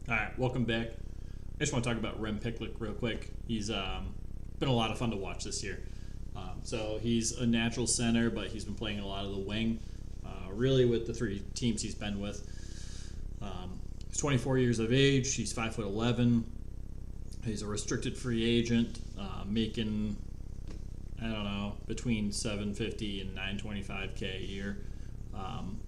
All right, welcome back. I just want to talk about Rem Pitlick real quick. He's been a lot of fun to watch this year. So he's a natural center, but he's been playing a lot of the wing. Really, with the three teams he's been with. He's 24 years of age. He's 5'11". He's a restricted free agent, making I don't know between 750 and 925K a year. Um,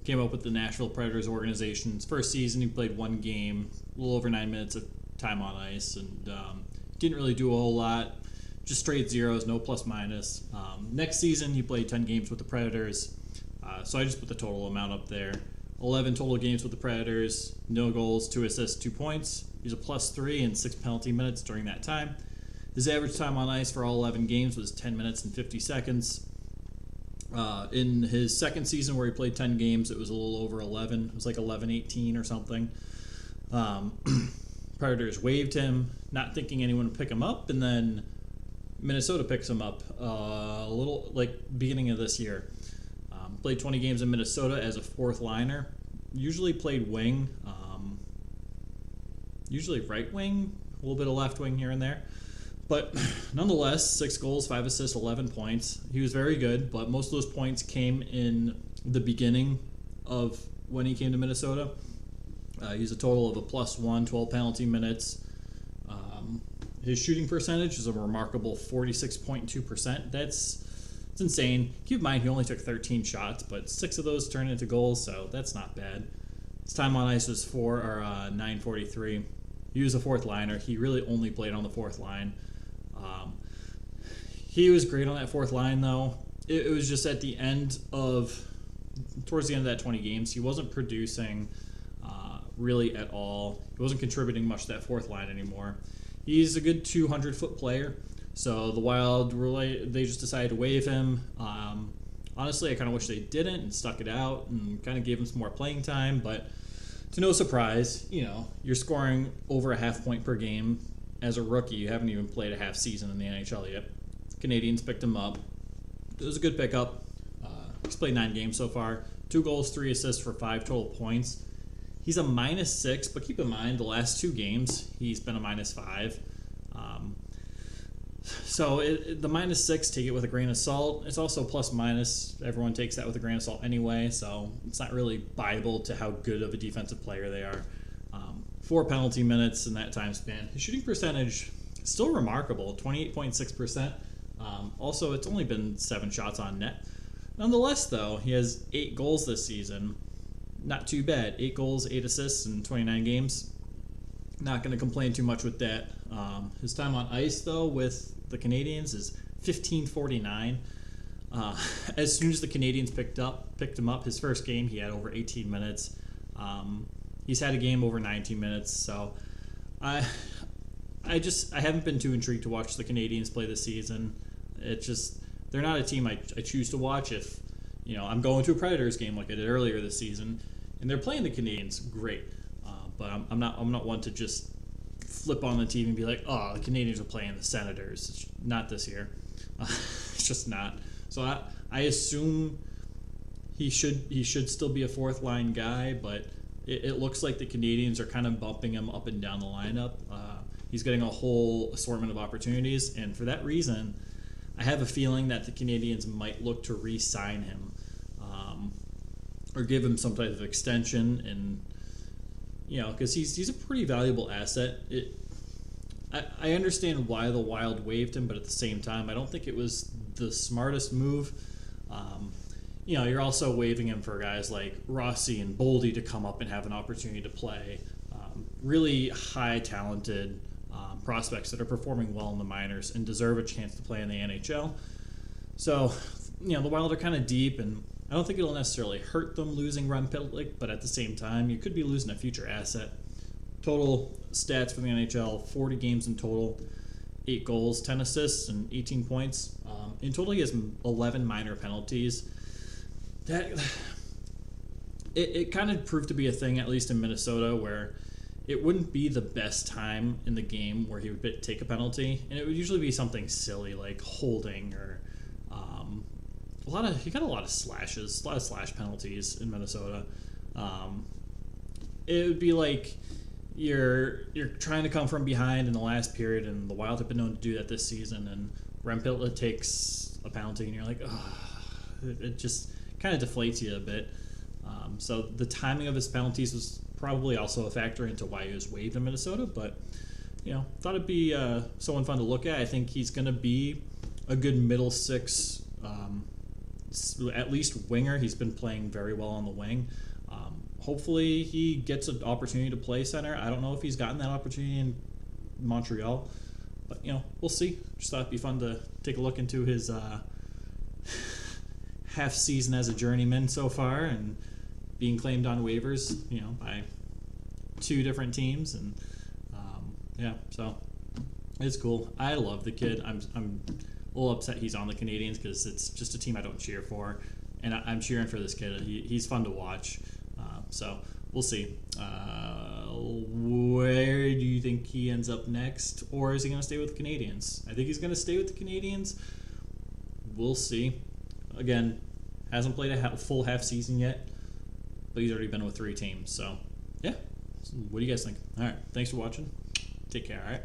Came up with the Nashville Predators organization. His first season, he played one game, a little over 9 minutes of time on ice, and didn't really do a whole lot. Just straight zeros, no plus minus. Next season, he played 10 games with the Predators. So I just put the total amount up there. 11 total games with the Predators, no goals, 2 assists, 2 points. He's a +3 and 6 penalty minutes during that time. His average time on ice for all 11 games was 10 minutes and 50 seconds. In his second season, where he played 10 games, it was a little over 11. It was like 11-18 or something. Um, Predators waived him, not thinking anyone would pick him up, and then Minnesota picks him up a little like beginning of this year. Played 20 games in Minnesota as a fourth liner. Usually played wing, usually right wing, a little bit of left wing here and there. But nonetheless, 6 goals, 5 assists, 11 points. He was very good, but most of those points came in the beginning of when he came to Minnesota. He's a total of a +1, 12 penalty minutes. His shooting percentage is a remarkable 46.2%. It's insane. Keep in mind, he only took 13 shots, but 6 of those turned into goals, so that's not bad. His time on ice was 943. He was a fourth liner. He really only played on the fourth line. He was great on that fourth line, though. It was just towards the end of that 20 games, he wasn't producing really at all. He wasn't contributing much to that fourth line anymore. He's a good 200-foot player, so the Wild, really, they just decided to waive him. Honestly, I kind of wish they didn't and stuck it out and kind of gave him some more playing time, but to no surprise, you're scoring over a half point per game as a rookie. You haven't even played a half season in the NHL yet. Canadians picked him up. It was a good pickup. He's played 9 games so far. 2 goals, 3 assists for 5 total points. He's a -6, but keep in mind the last 2 games he's been a -5. So the -6, take it with a grain of salt. It's also plus minus. Everyone takes that with a grain of salt anyway, so it's not really Bible to how good of a defensive player they are. 4 penalty minutes in that time span. His shooting percentage is still remarkable, 28.6%. Also, it's only been 7 shots on net. Nonetheless, though, he has 8 goals this season. Not too bad. 8 goals, 8 assists in 29 games. Not going to complain too much with that. His time on ice, though, with the Canadians is 15:49. As soon as the Canadians picked him up, his first game, he had over 18 minutes. He's had a game over 19 minutes, so I haven't been too intrigued to watch the Canadians play this season. They're not a team I choose to watch if I'm going to a Predators game like I did earlier this season, and they're playing the Canadians great. But I'm not one to just flip on the TV and be like, oh, the Canadians are playing the Senators. It's not this year. It's just not. So I assume he should still be a fourth line guy, but it looks like the Canadians are kind of bumping him up and down the lineup. He's getting a whole assortment of opportunities, and for that reason, I have a feeling that the Canadians might look to re-sign him or give him some type of extension, and because he's a pretty valuable asset. I understand why the Wild waived him, but at the same time, I don't think it was the smartest move. You're also waiving him for guys like Rossi and Boldy to come up and have an opportunity to play. Really high talented prospects that are performing well in the minors and deserve a chance to play in the NHL. So, the Wild are kind of deep, and I don't think it'll necessarily hurt them losing Rem Pitlick, but at the same time, you could be losing a future asset. Total stats for the NHL, 40 games in total, 8 goals, 10 assists, and 18 points. In total, he has 11 minor penalties. It kind of proved to be a thing, at least in Minnesota, where it wouldn't be the best time in the game where he would take a penalty, and it would usually be something silly like holding or he got a lot of slashes, a lot of slash penalties in Minnesota. It would be like you're trying to come from behind in the last period, and the Wild have been known to do that this season. And Rem Pitlick takes a penalty, and you're like, oh, it just kind of deflates you a bit. So the timing of his penalties was probably also a factor into why he was waived in Minnesota. But thought it'd be someone fun to look at. I think he's going to be a good middle six, at least winger. He's been playing very well on the wing. Hopefully he gets an opportunity to play center. I don't know if he's gotten that opportunity in Montreal, but we'll see. Just thought it'd be fun to take a look into his half season as a journeyman so far, and being claimed on waivers, by 2 different teams, and so it's cool. I love the kid. I'm a little upset he's on the Canadiens because it's just a team I don't cheer for, and I'm cheering for this kid. He's fun to watch. So we'll see. Where do you think he ends up next? Or is he going to stay with the Canadiens? I think he's going to stay with the Canadiens. We'll see. Again, hasn't played a full half season yet, but he's already been with 3 teams. So, yeah. What do you guys think? All right. Thanks for watching. Take care, all right?